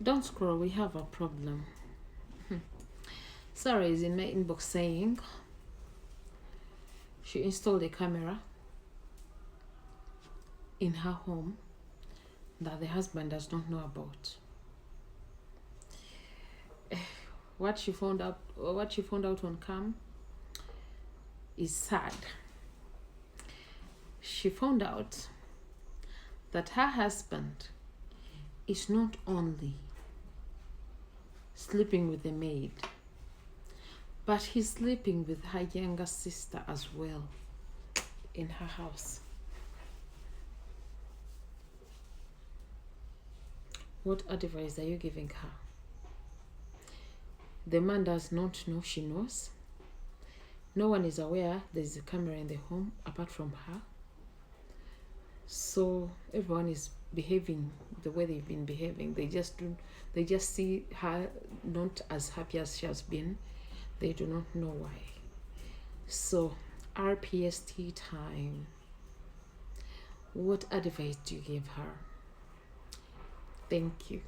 Don't scroll, we have a problem. Sarah is in my inbox saying she installed a camera in her home that the husband does not know about. What she found out on cam is sad. She found out that her husband is not only sleeping with the maid, but he's sleeping with her younger sister as well in her house. What advice are you giving her? The man does not know she knows. No one is aware there's a camera in the home apart from her. So everyone is behaving the way they've been behaving. They just see her not as happy as she has been. They do not know why. So RPST time. What advice do you give her? Thank you.